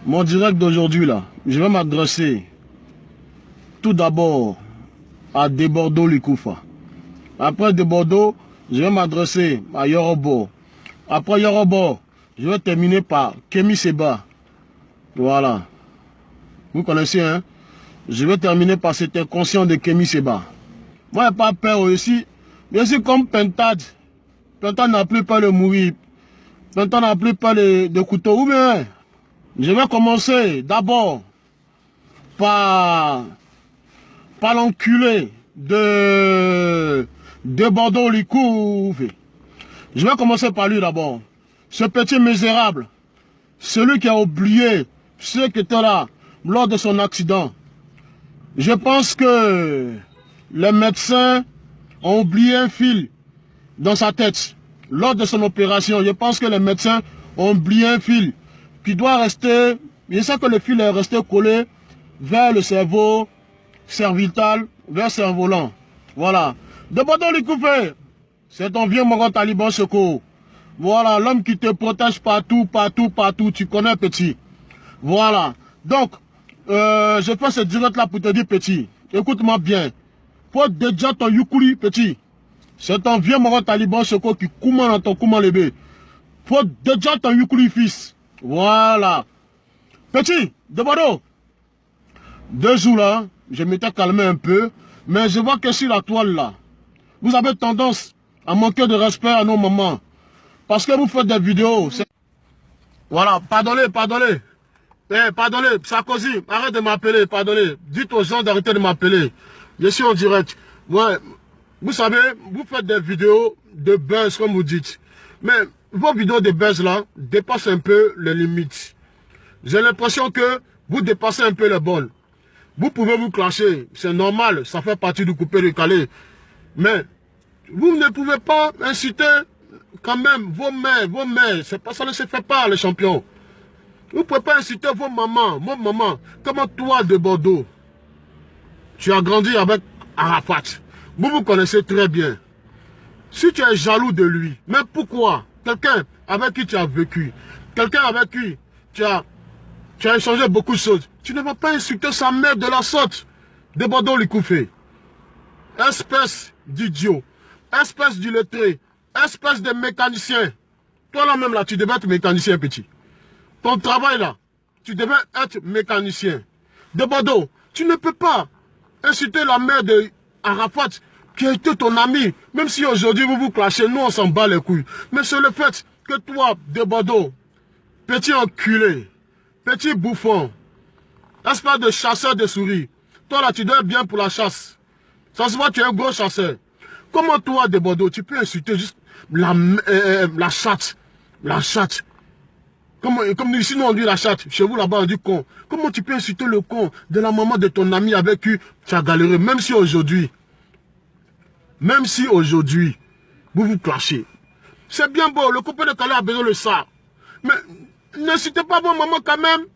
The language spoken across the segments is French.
Mon direct d'aujourd'hui là, je vais m'adresser tout d'abord à Debordo Likoufa. Après Debordo, je vais m'adresser à Yorobo. Après Yorobo, je vais terminer par Kemi Seba. Voilà. Vous connaissez, hein? Je vais terminer par cet inconscient de Kemi Seba. Moi, je n'ai pas peur aussi. Mais c'est comme Pentad. Pentad n'a plus peur de mourir. Pentad n'a plus peur de couteau. Ou bien, je vais commencer d'abord par l'enculé de Bordeaux Likoufa. Je vais commencer par lui d'abord. Ce petit misérable, celui qui a oublié ceux qui étaient là lors de son accident. Je pense que les médecins ont oublié un fil dans sa tête. Lors de son opération, je pense que les médecins ont oublié un fil qui doit rester. Je sais que le fil est resté collé vers le cerveau cervical, vers le cerf-volant. Voilà. De Bordeaux Likoufa, c'est ton vieux Moron Taliban Seko. Voilà, l'homme qui te protège partout, partout, partout. Tu connais, petit. Voilà. Donc, je fais ce direct là pour te dire, petit. Écoute-moi bien. Pour déjà ton Yukuli, petit. C'est ton vieux Moron Taliban Seko qui commande dans ton Kouman Lébé. Pour déjà ton Yukuli, fils. Voilà. Petit, de Bordeaux. 2 jours là, je m'étais calmé un peu. Mais je vois que sur la toile là, vous avez tendance à manquer de respect à nos mamans. Parce que vous faites des vidéos. Voilà, pardonnez. Pardonnez, Sarkozy, arrête de m'appeler, pardonnez. Dites aux gens d'arrêter de m'appeler. Je suis en direct. Ouais, vous savez, vous faites des vidéos de buzz, comme vous dites. Mais vos vidéos de buzz là dépassent un peu les limites. J'ai l'impression que vous dépassez un peu les bonnes. Vous pouvez vous clasher, c'est normal, ça fait partie du coupé-décalé. Mais vous ne pouvez pas inciter quand même vos mères, c'est pas ça ne se fait pas les champions. Vous ne pouvez pas inciter vos mamans, mon maman, comme toi de Bordeaux. Tu as grandi avec Arafat. Vous vous connaissez très bien. Si tu es jaloux de lui, mais pourquoi? Quelqu'un avec qui tu as vécu, quelqu'un avec qui tu as échangé beaucoup de choses, tu ne vas pas insulter sa mère de la sorte. De Bordeaux Likoufa. Espèce d'idiot, espèce d'illettré, espèce de mécanicien. Toi là même là, tu devais être mécanicien, petit. Ton travail là, tu devais être mécanicien. De Bordeaux, tu ne peux pas inciter la mère de Arafat, qui était ton ami. Même si aujourd'hui vous vous clashez, nous on s'en bat les couilles. Mais c'est le fait que toi, de Bordeaux, petit enculé, petit bouffon, espèce de chasseur de souris. Toi là, tu dois être bien pour la chasse. Ça se voit, tu es un gros chasseur. Comment toi, de Bordeaux, tu peux insulter juste la chatte. La chatte. Comme ici, nous on dit la chatte. Chez vous là-bas, on dit con. Comment tu peux insulter le con de la maman de ton ami avec qui tu as galéré, même si aujourd'hui, vous vous clashez. C'est bien beau, le coupé de Calais a besoin de ça. Mais n'incitez pas vos mamans quand même.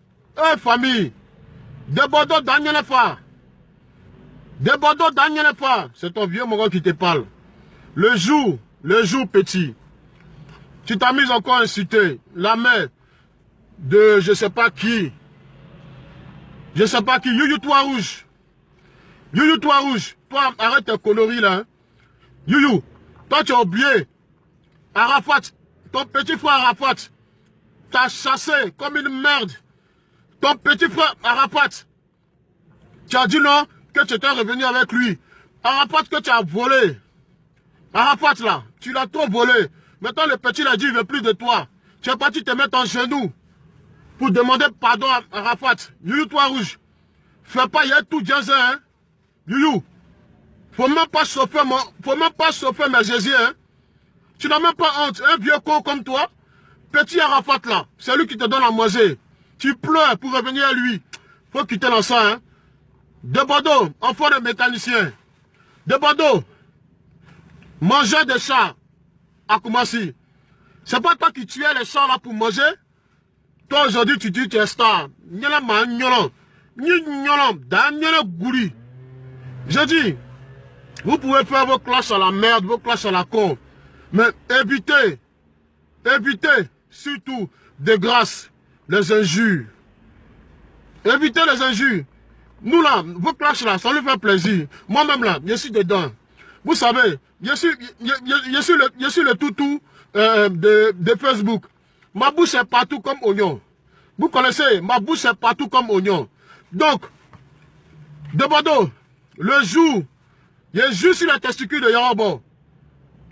Famille. De Bordeaux, Daniel Fa. De Bordeaux, Daniel Fa. C'est ton vieux Moron qui te parle. Le jour, petit, tu t'as mis encore à insulter la mère de je sais pas qui. Youyou toi rouge. Youyou toi rouge. Toi, arrête tes conneries là. Hein. Youyou, toi tu as oublié. Arafat, ton petit frère Arafat, t'as chassé comme une merde. Ton petit frère Arafat, tu as dit non, que tu étais revenu avec lui. Arafat que tu as volé. Arafat là, tu l'as trop volé. Maintenant le petit l'a dit, il ne veut plus de toi. Tu es parti te mettre en genou pour demander pardon à Arafat. Youyou toi rouge. Fais pas, il y a tout bien hein. Youyou. Faut même pas chauffer mes Jésus, hein. Tu n'as même pas honte. Un vieux con comme toi. Petit Arafat là. C'est lui qui te donne à manger. Tu pleures pour revenir à lui. Faut quitter dans ça, hein. De Bordeaux, enfant de mécanicien. De Bordeaux. Manger des chats à Koumassi. C'est pas toi qui tuais les chats là pour manger. Toi aujourd'hui tu dis que tu es star. Je dis, vous pouvez faire vos classes à la merde, vos classes à la con. Mais évitez surtout de grâce les injures. Évitez les injures. Nous là, vos clashs là, ça lui fait plaisir. Moi-même là, je suis dedans. Vous savez, je suis le toutou de Facebook. Ma bouche est partout comme oignon. Vous connaissez, ma bouche est partout comme oignon. Donc, de Bordeaux, le jour, je joue sur les testicules de Yarobo.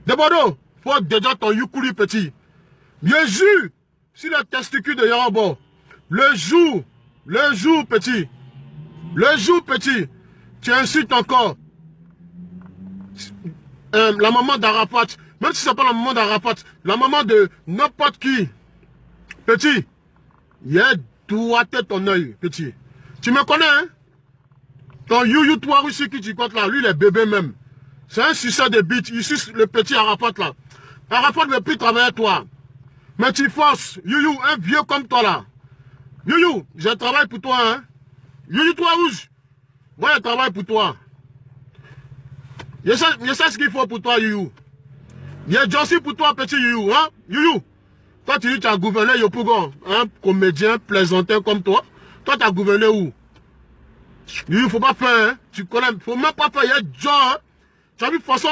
De Bordeaux, faut déjà ton Yukuli petit. Je joue sur les testicules de Yarobo. Le jour petit. Le jour petit, tu insultes encore la maman d'Arafat. Même si ce n'est pas la maman d'Arafat, la maman de n'importe qui. Petit, il a doigté ton œil, petit. Tu me connais, hein? Ton you toi aussi qui tu comptes là, lui, il est bébé même. C'est un succès de bite. Il suce le petit Arafat là. Arafat ne veut plus travailler toi. Mais tu forces, you, un vieux comme toi là. You, je travaille pour toi, hein? You, toi rouge. Moi, je travaille pour toi. Je sais ce qu'il faut pour toi, you. Il y a Johnson pour toi, petit you, hein? You. Toi, tu dis tu as gouverné Yopougon, un comédien plaisantin comme toi. Toi, tu as gouverné où? You, faut pas faire, hein? Tu connais, faut même pas faire, il y a John, hein? Tu as vu, façon,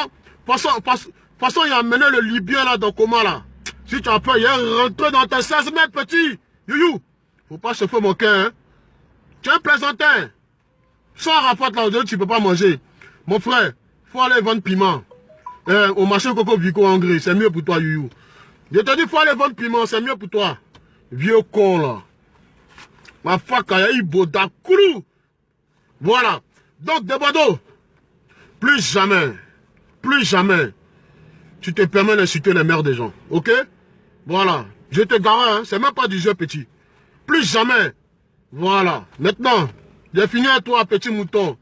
il a amené le Libyen là dans comment là? Si tu as peur, il est rentré dans tes 16 mètres, petit. You. Faut pas chauffer mon cœur, hein? Tu es un plaisantin. Sans Arafat là, aujourd'hui, tu peux pas manger. Mon frère, faut aller vendre piment. Au marché Coco Vico en gris, c'est mieux pour toi, you. Je te dis, faut aller vendre piment, c'est mieux pour toi. Vieux con là. Ma faka, il boda koulou. Voilà. Donc, de Bordeaux, plus jamais, tu te permets d'insulter les mères des gens. Ok? Voilà. Je te garantis, hein, c'est même pas du jeu petit. Plus jamais. Voilà. Maintenant, j'ai fini à toi, petit mouton.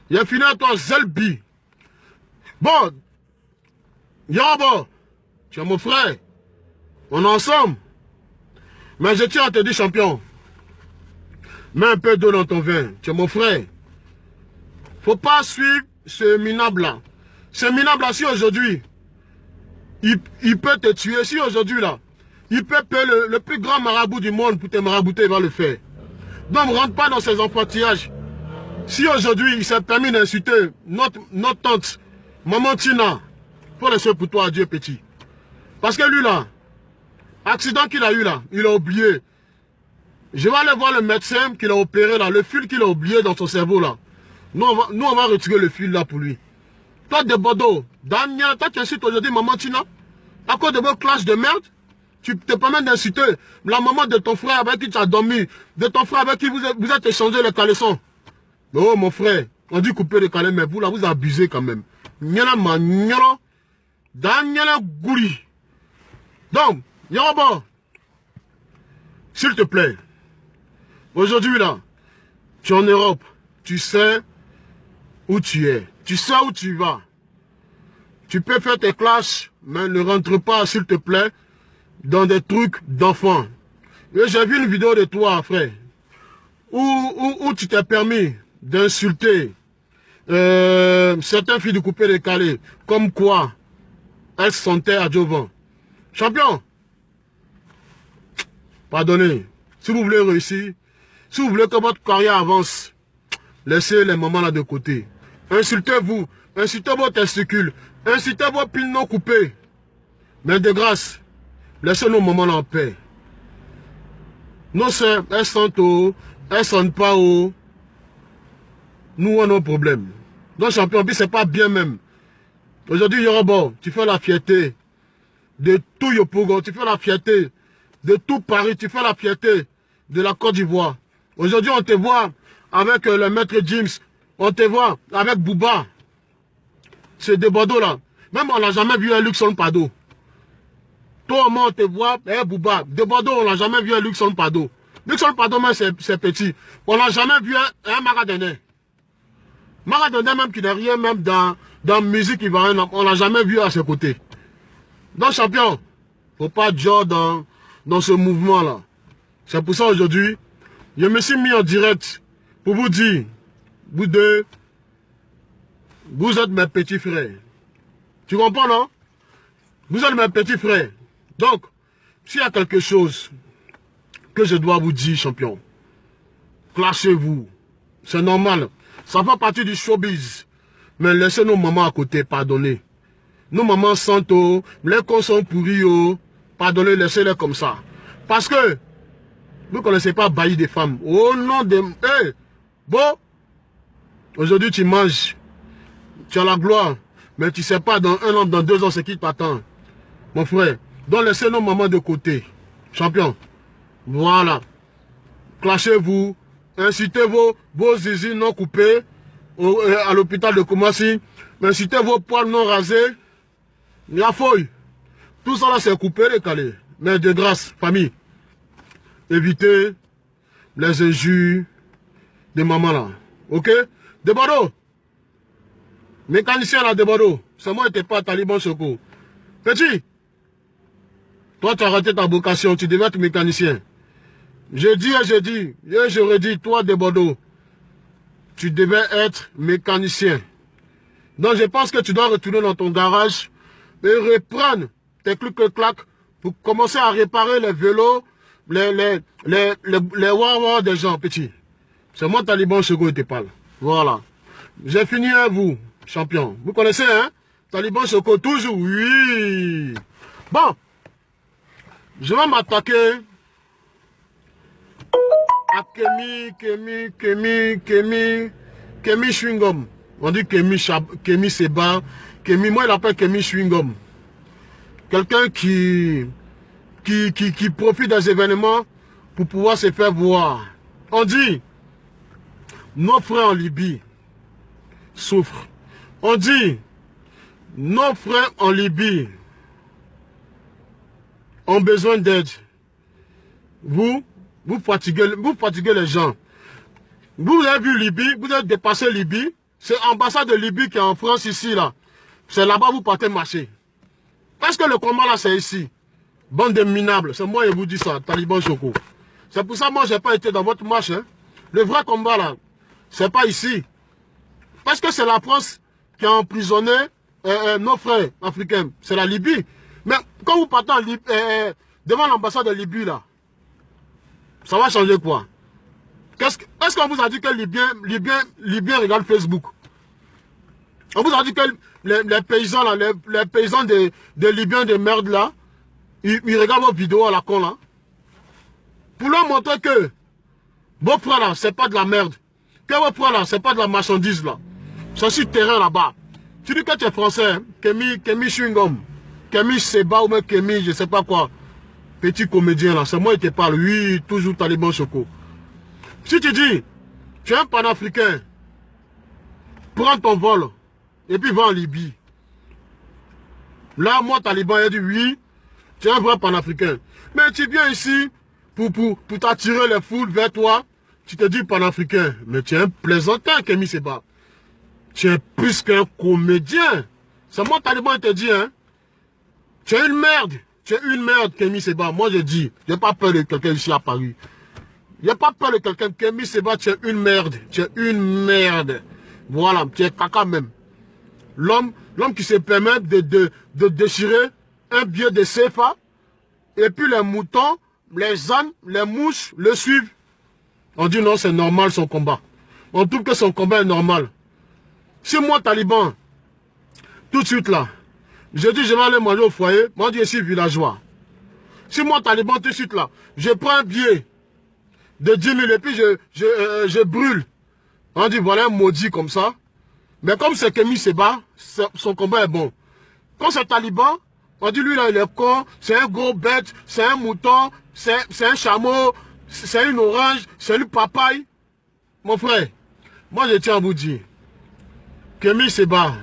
J'ai fini à toi, Zelbi. Bon. Yabo, tu es mon frère. On est ensemble. Mais je tiens à te dire, champion. Mets un peu d'eau dans ton vin. Tu es mon frère. Faut pas suivre ce minable-là. Ce minable-là, si aujourd'hui, il peut te tuer. Si aujourd'hui, là, il peut payer le plus grand marabout du monde pour te marabouter, il va le faire. Donc, ne rentre pas dans ces enfantillages. Si aujourd'hui, il s'est permis d'insulter notre tante, maman Tina, faut laisser pour toi, Dieu petit. Parce que lui, là, accident qu'il a eu, là, il a oublié. Je vais aller voir le médecin qui l'a opéré, là, le fil qu'il a oublié dans son cerveau, là. Nous, on va retirer le fil, là, pour lui. Toi, de Bordeaux, Daniel, toi, tu insultes aujourd'hui maman Tina, à cause de vos classes de merde, tu te permets d'insulter la maman de ton frère avec qui tu as dormi, de ton frère avec qui vous êtes échangé les caleçons. Oh, mon frère, on dit couper les calais, mais vous, là, vous abusez quand même. Nyala Magnolo, Daniel Gouri. Donc, Yorobo, s'il te plaît, aujourd'hui, là, tu es en Europe, tu sais où tu es, tu sais où tu vas. Tu peux faire tes classes, mais ne rentre pas, s'il te plaît, dans des trucs d'enfants. J'ai vu une vidéo de toi, frère, où tu t'es permis d'insulter certaines filles de couper les calés, comme quoi elles sentaient à Jovan. Champion, pardonnez, si vous voulez réussir, si vous voulez que votre carrière avance, laissez les mamans là de côté. Insultez-vous, insultez vos testicules, insultez vos piles non coupées. Mais de grâce, laissez nos mamans là en paix. Nos sœurs, elles sentent haut, elles sentent pas haut. Nous, on a nos problèmes. Donc, champion, c'est pas bien même. Aujourd'hui, Yorobo, tu fais la fierté de tout Yopougon, tu fais la fierté de tout Paris, tu fais la fierté de la Côte d'Ivoire. Aujourd'hui, on te voit avec le maître James, on te voit avec Bouba. C'est de Bordeaux là. Même on n'a jamais vu un Luxon Pado. Toi, moi, on te voit, Bouba. De Bordeaux, on n'a jamais vu un Luxon Pado. Luxon Pado, même c'est petit. On n'a jamais vu un Maradonais. Maradonais même qui n'est rien, même dans musique ivoirienne, on l'a jamais vu à ses côtés. Donc, champion, faut pas dire dans ce mouvement-là. C'est pour ça aujourd'hui, je me suis mis en direct pour vous dire, vous deux, vous êtes mes petits frères. Tu comprends, non? Vous êtes mes petits frères. Donc, s'il y a quelque chose que je dois vous dire, champion, clashez-vous. C'est normal. Ça fait partie du showbiz. Mais laissez nos mamans à côté, pardonnez. Nos mamans sentent, les cons sont pourris, pardonnez, laissez-les comme ça. Parce que, vous ne connaissez pas bailli des femmes. Au nom de... Hey, bon, aujourd'hui tu manges, tu as la gloire, mais tu ne sais pas dans 1 an, dans 2 ans, ce qui t'attend. Mon frère, donc laissez nos mamans de côté. Champion. Voilà. Clashez-vous, incitez vos zizi non coupés à l'hôpital de Koumassi, incitez vos poils non rasés. La feuille. Tout ça là c'est coupé, décalé. Mais de grâce, famille, évitez les injures de maman là. Ok? De Bordeaux. Mécanicien là de Bordeaux. C'est moi et t'es pas Taliban Soko. Petit. Toi tu as raté ta vocation, tu devais être mécanicien. Je dis et je dis, et je redis, toi de Bordeaux, tu devais être mécanicien. Donc je pense que tu dois retourner dans ton garage et reprendre tes clics-clacs pour commencer à réparer les vélos, les wawa des gens petits. C'est moi Taliban Soko et te parle. Voilà. J'ai fini à vous, champion. Vous connaissez, hein? Taliban Soko, toujours, oui. Bon. Je vais m'attaquer à Kemi Chewing-Gum. On dit Kemi Seba. Kemi, moi il appelle Kemi Chewing-Gum. Quelqu'un qui profite des événements pour pouvoir se faire voir. On dit, nos frères en Libye souffrent. On dit, nos frères en Libye ont besoin d'aide. Vous fatiguez les gens. Vous avez vu Libye, vous avez dépassé Libye. C'est l'ambassade de Libye qui est en France ici, là. C'est là-bas vous partez marcher. Est-ce que le combat là, c'est ici? Bande de minables. C'est moi qui vous dis ça, Taliban Soko. C'est pour ça que moi, je n'ai pas été dans votre marche. Hein. Le vrai combat là, c'est pas ici. Parce que c'est la France qui a emprisonné nos frères africains. C'est la Libye. Mais quand vous partez devant l'ambassade de Libye là, ça va changer quoi? Est-ce qu'on vous a dit que Libyens regardent Facebook? On vous a dit que les paysans là, les paysans des Libyens de merde là, ils regardent vos vidéos à la con là. Pour leur montrer que vos frères là, c'est pas de la merde. Que vos frères là, c'est pas de la marchandise là. C'est sur le terrain là-bas. Tu dis que tu es français, hein? Kemi Chewing-Gum, Kemi Seba ou même Kemi, je sais pas quoi. Petit comédien là, c'est moi qui te parle. Oui, toujours Taliban Soko. Si tu dis, tu es un panafricain, prends ton vol et puis va en Libye. Là, moi, Taliban, il a dit oui, tu es un vrai panafricain. Mais tu viens ici pour t'attirer les foules vers toi. Tu te dis panafricain. Mais tu es un plaisantin, Kemi Seba. Tu es plus qu'un comédien. C'est moi, Taliban, il te dit, hein. Tu es une merde. Tu es une merde, Kemi Seba. Moi, je dis, je n'ai pas peur de quelqu'un ici à Paris. Il n'y a pas peur de quelqu'un. Kemi Seba, tu es une merde. Tu es une merde. Voilà, tu es caca même. L'homme qui se permet de déchirer un billet de CFA. Et puis les moutons, les ânes, les mouches le suivent. On dit non, c'est normal son combat. On trouve que son combat est normal. Si moi, Taliban, tout de suite là, je dis je vais aller manger au foyer, moi je suis villageois. Si moi, Taliban, tout de suite là, je prends un billet de 10 000 et puis je brûle. On dit voilà un maudit comme ça. Mais comme c'est Kemi Seba, son combat est bon. Quand c'est Taliban, on dit lui là il est con, c'est un gros bête, c'est un mouton, c'est un chameau, c'est une orange, c'est une papaye. Mon frère, moi je tiens à vous dire, Kemi Seba,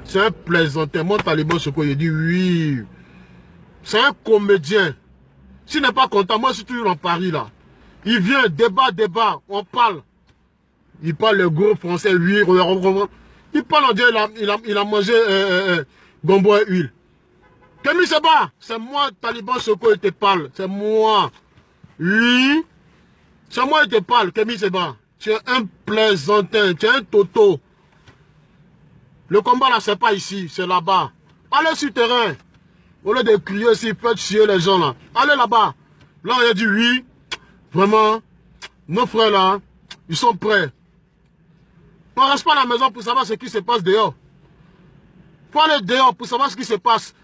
c'est un plaisantin. Mon Taliban Soko, il dit oui. C'est un comédien. S'il n'est pas content, moi je suis toujours en Paris là. Il vient, débat, on parle. Il parle le gros français, lui, il parle en Dieu, il a mangé gombo et huile. Kemi Seba, c'est moi, Taliban Soko, il te parle. C'est moi. Oui. C'est moi, il te parle, Kemi Seba. Tu es un plaisantin, tu es un toto. Le combat là, c'est pas ici, c'est là-bas. Allez sur le terrain. Au lieu de crier ici, faites chier les gens là. Allez là-bas. Là, on a dit oui. Vraiment, Nos frères là, ils sont prêts. On ne reste pas à la maison pour savoir ce qui se passe dehors. Il faut aller dehors pour savoir ce qui se passe.